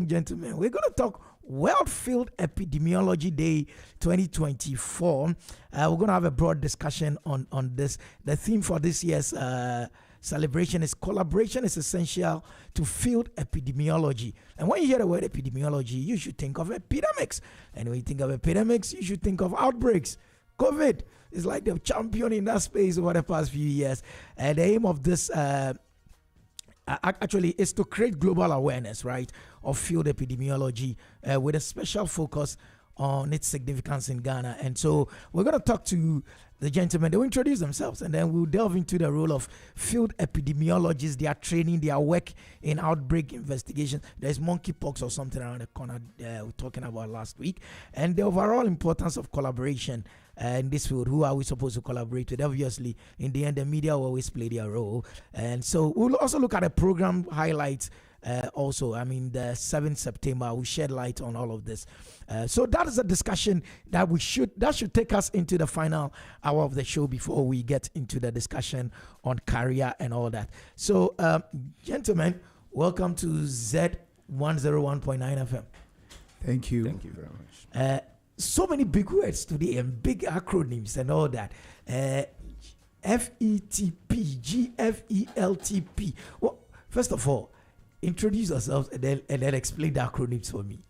gentlemen, we're going to talk World Field Epidemiology Day 2024. We're going to have a broad discussion on this. The theme for this year's celebration is collaboration is essential to field epidemiology. And when you hear the word epidemiology, you should think of epidemics. And when you think of epidemics, you should think of outbreaks. COVID is like the champion in that space over the past few years. And the aim of this actually is to create global awareness, right, of field epidemiology with a special focus on its significance in Ghana. And so we're going to talk to the gentlemen. They will introduce themselves, and then we'll delve into the role of field epidemiologists, their training, their work in outbreak investigation. There's monkeypox or something around the corner we were talking about last week, and the overall importance of collaboration in this field. Who are we supposed to collaborate with? Obviously, in the end, the media will always play their role. And so we'll also look at the program highlights. Also, I mean, the 7th September, we shed light on all of this. So that is a discussion that should take us into the final hour of the show before we get into the discussion on career and all that. So, gentlemen, welcome to Z101.9 FM. Thank you. Thank you very much. So many big words today and big acronyms and all that. FETP, GFELTP. Well, first of all, introduce yourselves and then explain the acronyms for me.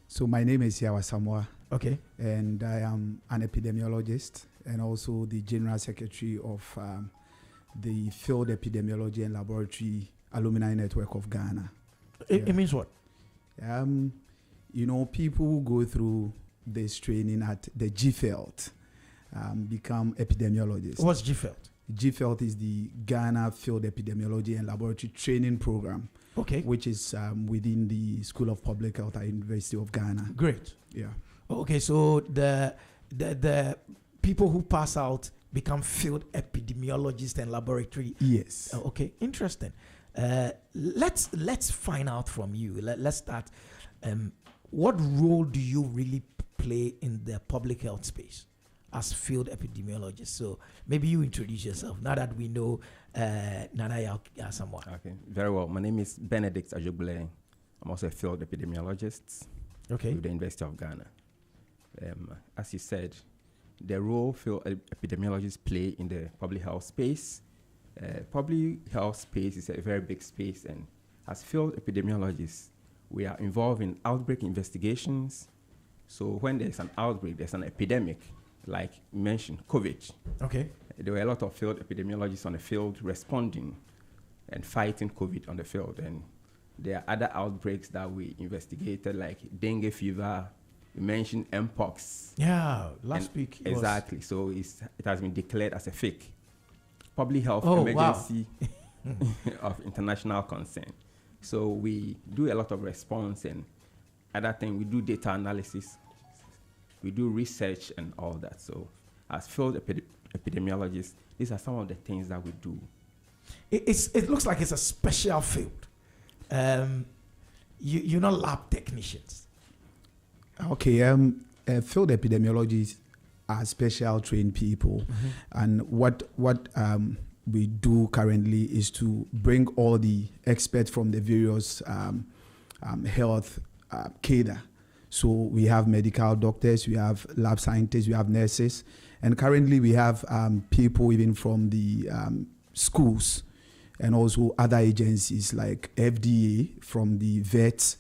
So my name is Yawa Samoa. Okay. And I am an epidemiologist and also the General Secretary of the Field Epidemiology and Laboratory Alumni Network of Ghana. It means what? You know, people who go through this training at the GFELT become epidemiologists. What's GFELT? GFELT is the Ghana Field Epidemiology and Laboratory Training Program, okay, which is within the School of Public Health at University of Ghana. Great. Yeah. Okay, so the people who pass out become field epidemiologists and laboratory. Yes. Okay, interesting. Let's find out from you. Let's start. What role do you really play in the public health space as field epidemiologist? So maybe you introduce yourself now that we know Nana Samoa. Okay, very well. My name is Benedict Ajogbule. I'm also a field epidemiologist with the University of Ghana. As you said, the role field epidemiologists play in the public health space. Public health space is a very big space, and as field epidemiologists, we are involved in outbreak investigations. So when there's an outbreak, there's an epidemic, like you mentioned, COVID. Okay. There were a lot of field epidemiologists on the field responding and fighting COVID on the field. And there are other outbreaks that we investigated, like dengue fever. You mentioned Mpox. Yeah, last week. Exactly. So it has been declared as a fake public health emergency of international concern. So we do a lot of response and other things. We do data analysis. We do research and all that. So as field epidemiologists, these are some of the things that we do. It looks like it's a special field. You're not lab technicians. Okay. Field epidemiologists are special trained people. Mm-hmm. And what we do currently is to bring all the experts from the various health cadre. So we have medical doctors, we have lab scientists, we have nurses, and currently we have people even from the schools and also other agencies like FDA, from the vets,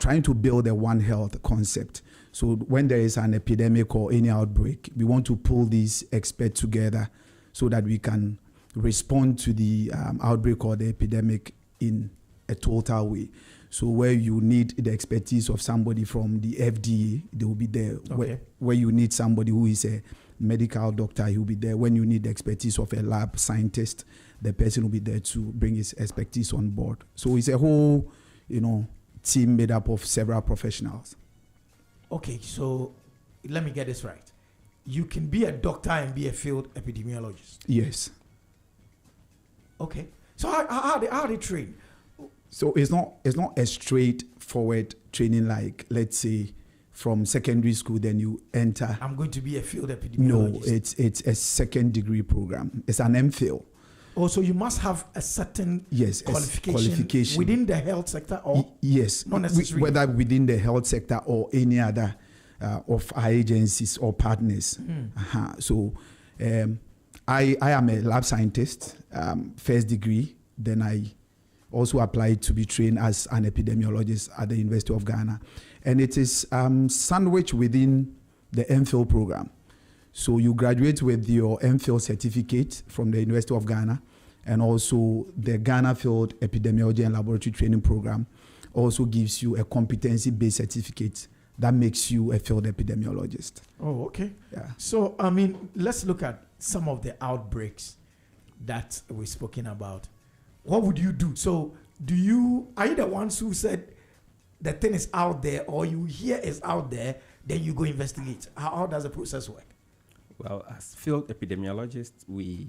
trying to build a One Health concept. So when there is an epidemic or any outbreak, we want to pull these experts together so that we can respond to the outbreak or the epidemic in a total way. So where you need the expertise of somebody from the FDA, they will be there. Okay. Where you need somebody who is a medical doctor, he will be there. When you need the expertise of a lab scientist, the person will be there to bring his expertise on board. So it's a whole, team made up of several professionals. Okay, so let me get this right. You can be a doctor and be a field epidemiologist. Yes. Okay. So how they train? So it's not a straightforward training like, let's say, from secondary school, then you enter. I'm going to be a field epidemiologist. No, it's a second degree program. It's an MPhil. Also, you must have a certain qualification within the health sector, or yes, not necessarily. Whether within the health sector or any other of our agencies or partners. So I am a lab scientist, first degree. Then I also applied to be trained as an epidemiologist at the University of Ghana. And it is sandwiched within the MPhil program. So you graduate with your MPhil certificate from the University of Ghana, and also the Ghana Field Epidemiology and Laboratory Training Program also gives you a competency-based certificate that makes you a field epidemiologist. Oh, okay. Yeah. So, I mean, let's look at some of the outbreaks that we've spoken about. What would you do? So, are you the ones who said the thing is out there, or you hear it's out there, then you go investigate? How does the process work? Well, as field epidemiologists, we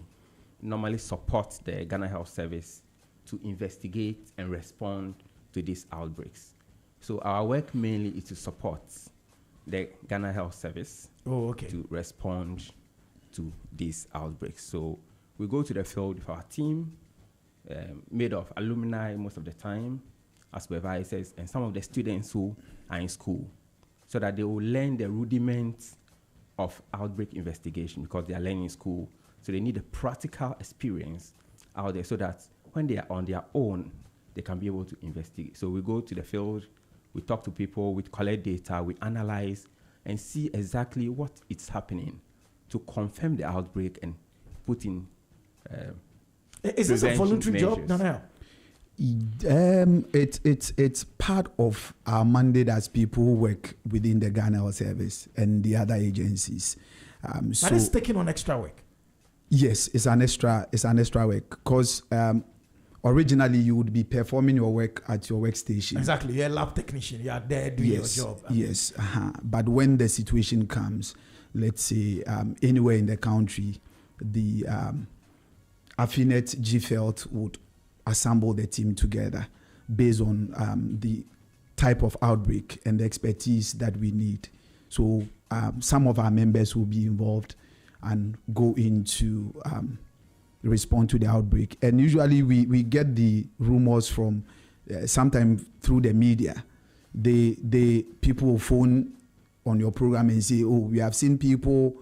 normally support the Ghana Health Service to investigate and respond to these outbreaks. So our work mainly is to support the Ghana Health Service to respond to these outbreaks. So we go to the field with our team, made of alumni most of the time, as supervisors, and some of the students who are in school, so that they will learn the rudiments of outbreak investigation, because they are learning in school. So they need a practical experience out there, so that when they are on their own, they can be able to investigate. So we go to the field, we talk to people, we collect data, we analyze, and see exactly what is happening to confirm the outbreak and put in is this a voluntary job? No. It's part of our mandate as people who work within the Ghana Health Service and the other agencies. But it's taking on extra work. Yes, it's an extra work, because originally you would be performing your work at your workstation. Exactly, you're a lab technician. You are there doing your job. Yes. But when the situation comes, let's say anywhere in the country, the Affinet GFELT would assemble the team together based on the type of outbreak and the expertise that we need. So some of our members will be involved and go into respond to the outbreak. And usually we get the rumors from sometimes through the media. People will phone on your program and say, oh, we have seen people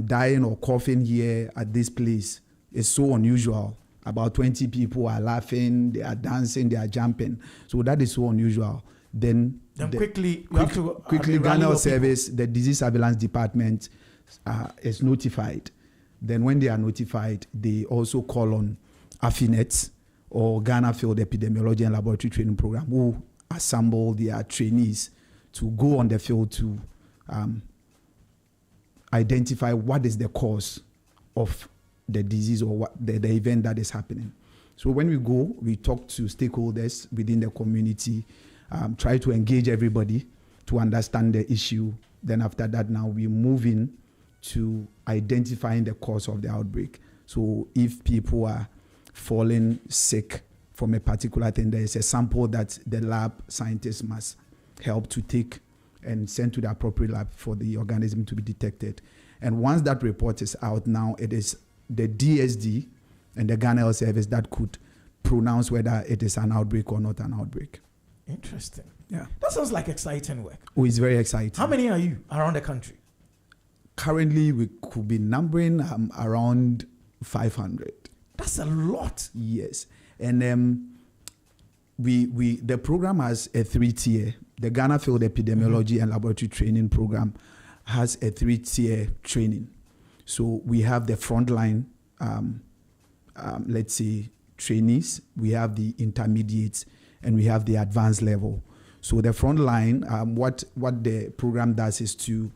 dying or coughing here at this place. It's so unusual. About 20 people are laughing, they are dancing, they are jumping. So that is so unusual. Then quickly, Ghana Health Service, the disease surveillance department is notified. Then when they are notified, they also call on Affinet or Ghana Field Epidemiology and Laboratory Training Program, who assemble their trainees to go on the field to identify what is the cause of the disease or what the event that is happening. So when we go, we talk to stakeholders within the community, try to engage everybody to understand the issue. Then after that, now we move in to identifying the cause of the outbreak. So if people are falling sick from a particular thing, there is a sample that the lab scientists must help to take and send to the appropriate lab for the organism to be detected. And once that report is out, now it is the DSD and the Ghana Health Service that could pronounce whether it is an outbreak or not an outbreak. Interesting. Yeah. That sounds like exciting work. Oh, it's very exciting. How many are you around the country? Currently, we could be numbering around 500. That's a lot. Yes. And the program has a 3-tier. The Ghana Field Epidemiology and Laboratory Training Program has a 3-tier training. So we have the frontline, let's say, trainees, we have the intermediates, and we have the advanced level. So the frontline, what the program does is to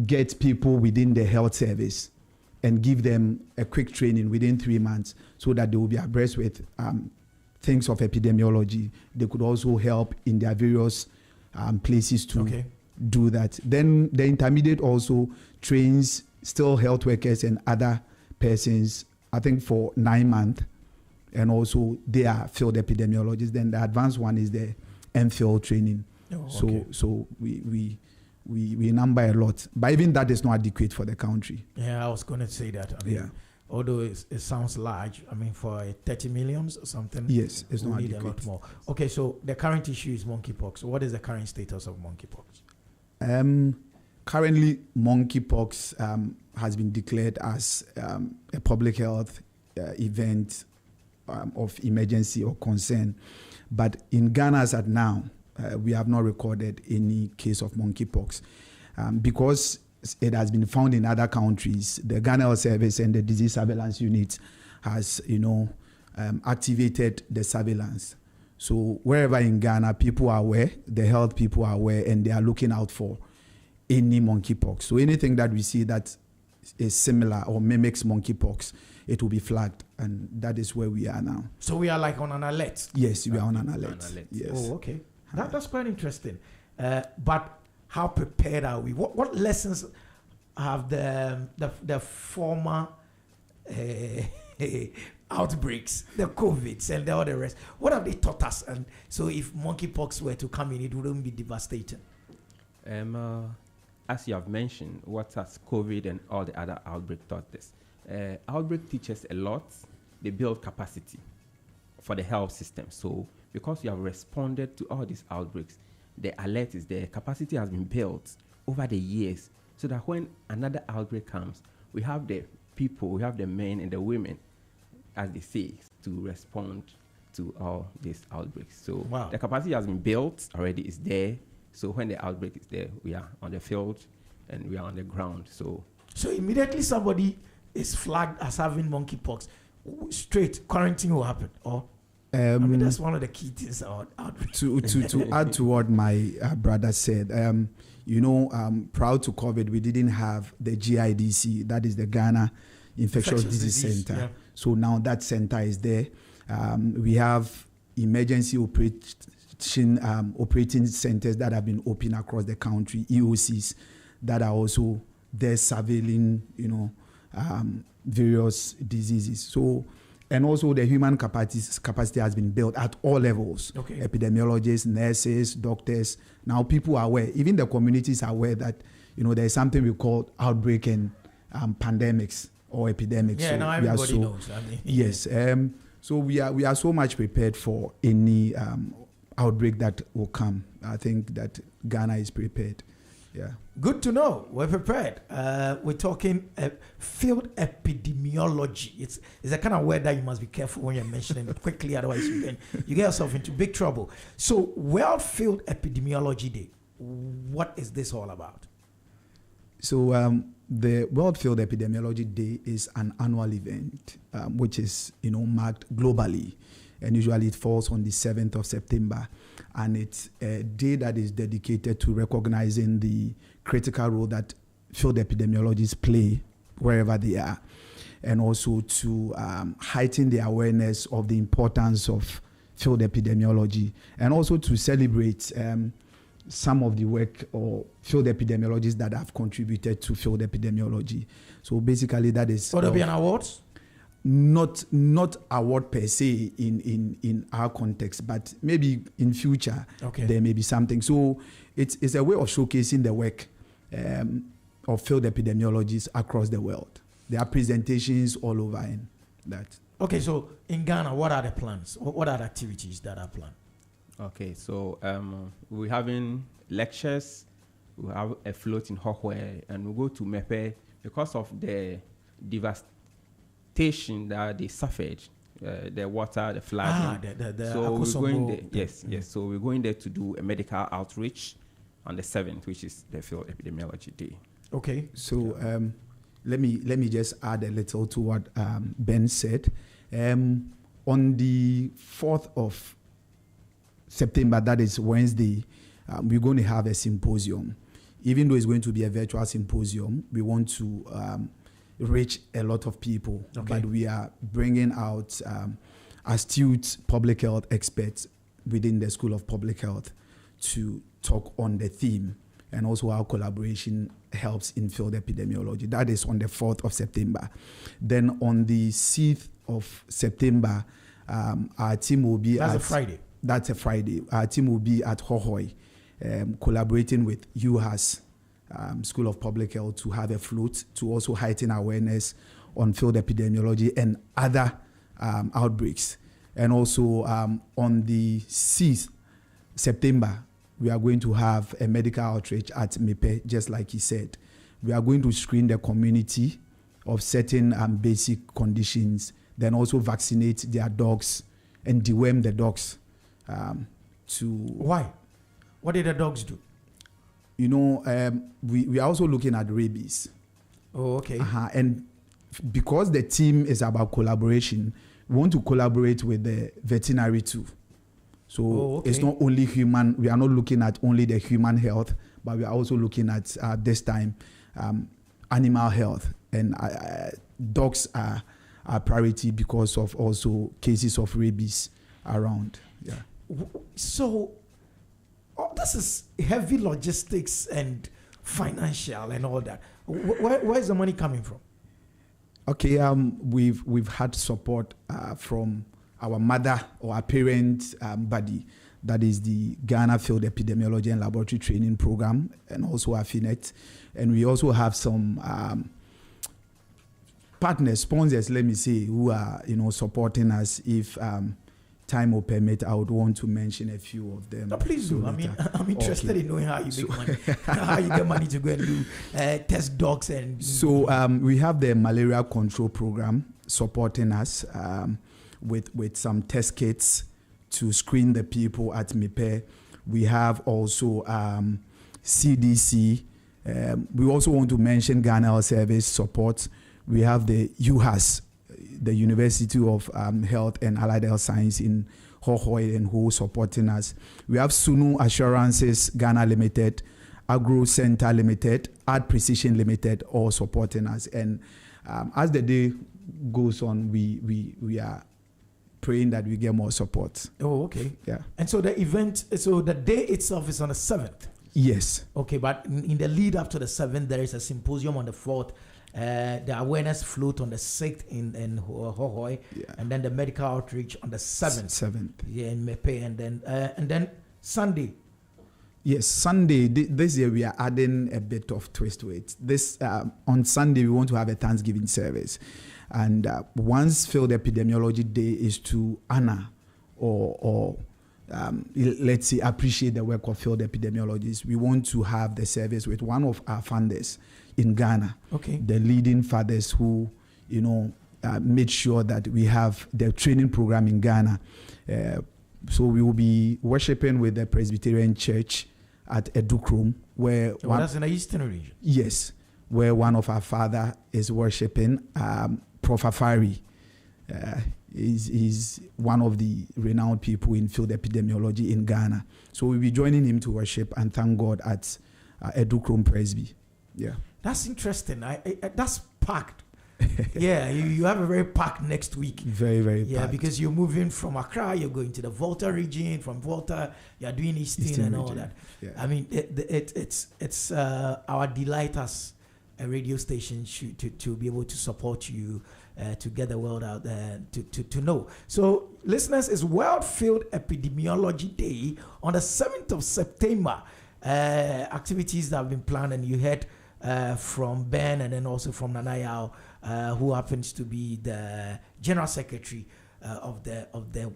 get people within the health service and give them a quick training within 3 months so that they will be abreast with things of epidemiology. They could also help in their various places to do that. Then the intermediate also trains still health workers and other persons, I think for 9 months, and also they are field epidemiologists. Then the advanced one is the MPhil training. So we number a lot, but even that is not adequate for the country. Yeah, I was going to say that. I mean, although it sounds large. I mean, for 30 millions or something. Yes, it's not need adequate. a lot more. Okay, so the current issue is monkeypox. What is the current status of monkeypox? Currently, monkeypox has been declared as a public health event of emergency or concern. But in Ghana as at now, we have not recorded any case of monkeypox. Because it has been found in other countries, the Ghana Health Service and the Disease Surveillance Unit has, activated the surveillance. So wherever in Ghana, people are aware, the health people are aware, and they are looking out for any monkeypox. So anything that we see that is similar or mimics monkeypox, it will be flagged, and that is where we are now. So we are like on an alert. Yes, we are on an alert. Yes. Oh, okay. That's quite interesting. But how prepared are we? What lessons have the former outbreaks, the COVIDs and all the rest? What have they taught us? And so if monkeypox were to come in, it wouldn't be devastating. As you have mentioned, what has COVID and all the other outbreaks taught us? Outbreak teaches a lot. They build capacity for the health system. So because you have responded to all these outbreaks, the alert is there. Capacity has been built over the years so that when another outbreak comes, we have the people, we have the men and the women, as they say, to respond to all these outbreaks. So the capacity has been built already, is there. So when the outbreak is there, we are on the field and we are on the ground. So immediately somebody is flagged as having monkeypox, straight quarantine will happen. Or I mean, that's one of the key things about outbreak. To add to what my brother said, prior to COVID, we didn't have the GIDC, that is the Ghana Infectious Disease Center. Yeah. So now that center is there. We have emergency operating centers that have been opened across the country, EOCs, that are also there surveilling, various diseases. So, and also the human capacity has been built at all levels. Okay. Epidemiologists, nurses, doctors. Now people are aware, even the communities are aware that, there is something we call outbreak and pandemics or epidemics. Yeah, so now everybody knows. I mean, yes. So we are so much prepared for any outbreak that will come. I think that Ghana is prepared. Yeah. Good to know. We're prepared. We're talking field epidemiology. It's a kind of word that you must be careful when you're mentioning it quickly, otherwise you get yourself into big trouble. So, World Field Epidemiology Day. What is this all about? So, the World Field Epidemiology Day is an annual event, which is marked globally. And usually it falls on the 7th of September. And it's a day that is dedicated to recognizing the critical role that field epidemiologists play wherever they are. And also to heighten the awareness of the importance of field epidemiology. And also to celebrate some of the work or field epidemiologists that have contributed to field epidemiology. So basically that is... Will there be an award? Not award per se in our context, but maybe in future there may be something. So it's a way of showcasing the work of field epidemiologists across the world. There are presentations all over in that. Okay, so in Ghana, what are the plans? What are the activities that are planned? Okay, so we're having lectures. We have a float in Hohwe, and we go to Mepe because of the devastation that they suffered, the water, the flooding. So we're going there. Yes. So we're going there to do a medical outreach on the 7th, which is the Field Epidemiology Day. Okay. So let me just add a little to what Ben said. On the 4th of September, that is Wednesday, we're going to have a symposium. Even though it's going to be a virtual symposium, we want to reach a lot of people, but we are bringing out astute public health experts within the School of Public Health to talk on the theme, and also our collaboration helps in field epidemiology. That is on the 4th of September. Then on the 6th of September, our team will be That's a Friday. That's a Friday. Our team will be at Hohoi, collaborating with UHAS, School of Public Health, to have a float to also heighten awareness on field epidemiology and other outbreaks. And also on the 6th September, we are going to have a medical outreach at Mepe, just like he said. We are going to screen the community of certain basic conditions, then also vaccinate their dogs and deworm the dogs. Why? What did the dogs do? You know, we are also looking at rabies. Oh, okay. And because the team is about collaboration, we want to collaborate with the veterinary too. So it's not only human, we are not looking at only the human health, but we are also looking at this time animal health. And dogs are a priority because of also cases of rabies around. Yeah. So this is heavy logistics and financial and all that. Where is the money coming from? Okay, we've had support from our mother or our parent body, that is the Ghana Field Epidemiology and Laboratory Training Program, and also AFINET. And we also have some partners, sponsors, let me say, who are supporting us. If time will permit, I would want to mention a few of them. No, please do. I'm interested in knowing how you make money, how you get money to go and do test dogs and. So we have the malaria control program supporting us with some test kits to screen the people at MIPE. We have also CDC. We also want to mention Ghana Health Service support. We have the UHAS, the University of Health and Allied Health Science in Hohoi and Ho supporting us. We have Sunu Assurances Ghana Limited, Agro Center Limited, Art Precision Limited, all supporting us. And as the day goes on, we are praying that we get more support. Oh, okay. Yeah. And so the event, so the day itself is on the 7th? Yes. Okay, but in the lead up to the 7th, there is a symposium on the 4th. The awareness float on the 6th in Hohoi, and then the medical outreach on the 7th. Yeah, in Mepe, and then Sunday. Yes, Sunday. This year we are adding a bit of twist to it. This on Sunday we want to have a Thanksgiving service, and once Field Epidemiology Day is to honor or let's say appreciate the work of field epidemiologists. We want to have the service with one of our funders in Ghana, the leading fathers who, made sure that we have the training program in Ghana. So we will be worshiping with the Presbyterian Church at Edukrom, where that's in the eastern region. Yes, where one of our father is worshiping, Prof. Afari. Is one of the renowned people in field epidemiology in Ghana. So we'll be joining him to worship and thank God at Edukrom Presby. Yeah. That's interesting. That's packed. Yeah, you have a very packed next week. Very, very packed. Yeah, because you're moving from Accra, you're going to the Volta region. From Volta, you're doing Eastern and all region. That. Yeah. I mean, it's our delight as a radio station to be able to support you, to get the world out there to know. So, listeners, it's World Field Epidemiology Day on the 7th of September. Activities that have been planned, and you heard from Ben and then also from Nanayao, who happens to be the General Secretary of the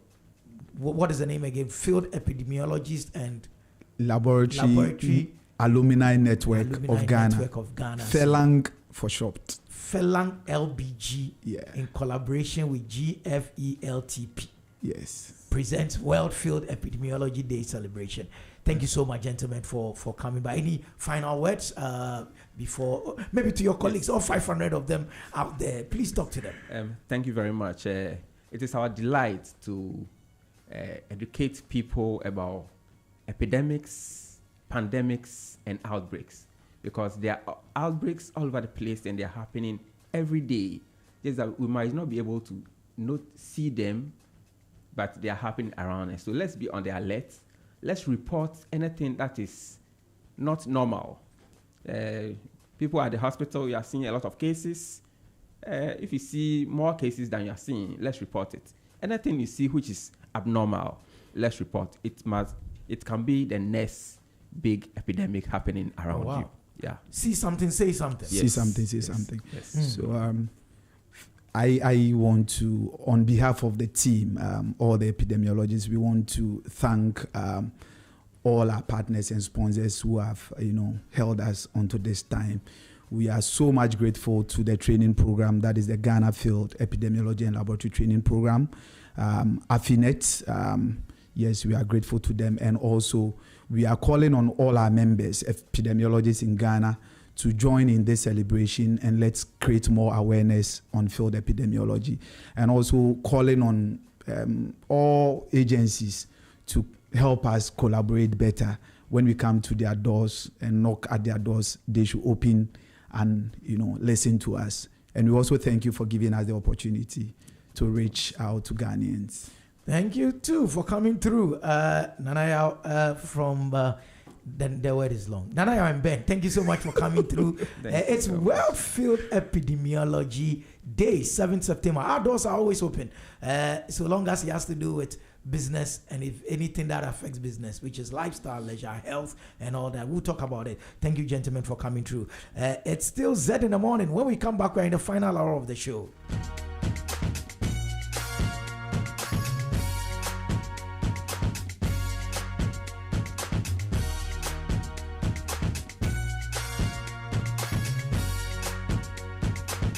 what is the name again? Field Epidemiologist and Laboratory Alumni Network of Ghana. FELANG for short. FELANG LBG, in collaboration with GFELTP. Yes. Presents World Field Epidemiology Day celebration. Thank you so much, gentlemen, for coming by. Any final words before, maybe to your colleagues, all 500 of them out there? Please talk to them. Thank you very much. It is our delight to educate people about epidemics, pandemics, and outbreaks, because there are outbreaks all over the place and they're happening every day. Just that we might not be able to not see them, but they are happening around us. So let's be on the alert. Let's report anything that is not normal. People at the hospital, you are seeing a lot of cases. If you see more cases than you are seeing, let's report it. Anything you see which is abnormal, let's report. It can be the next big epidemic happening around you. Yeah. See something, say something. Yes. See something, say something. Yes. So I want to, on behalf of the team, all the epidemiologists, we want to thank all our partners and sponsors who have, held us onto this time. We are so much grateful to the training program that is the Ghana Field Epidemiology and Laboratory Training Program, Affinet. Yes, we are grateful to them, and also we are calling on all our members, epidemiologists in Ghana, to join in this celebration, and let's create more awareness on field epidemiology, and also calling on all agencies to help us collaborate better. When we come to their doors and knock at their doors, they should open and listen to us. And we also thank you for giving us the opportunity to reach out to Ghanaians. Thank you too for coming through, Nanaya from. Then the word is long. Nanaya and Ben, thank you so much for coming through. It's World Field Epidemiology Day, 7th September. Our doors are always open, so long as it has to do with business and if anything that affects business, which is lifestyle, leisure, health, and all that. We'll talk about it. Thank you, gentlemen, for coming through. It's still Z in the morning. When we come back, we're in the final hour of the show.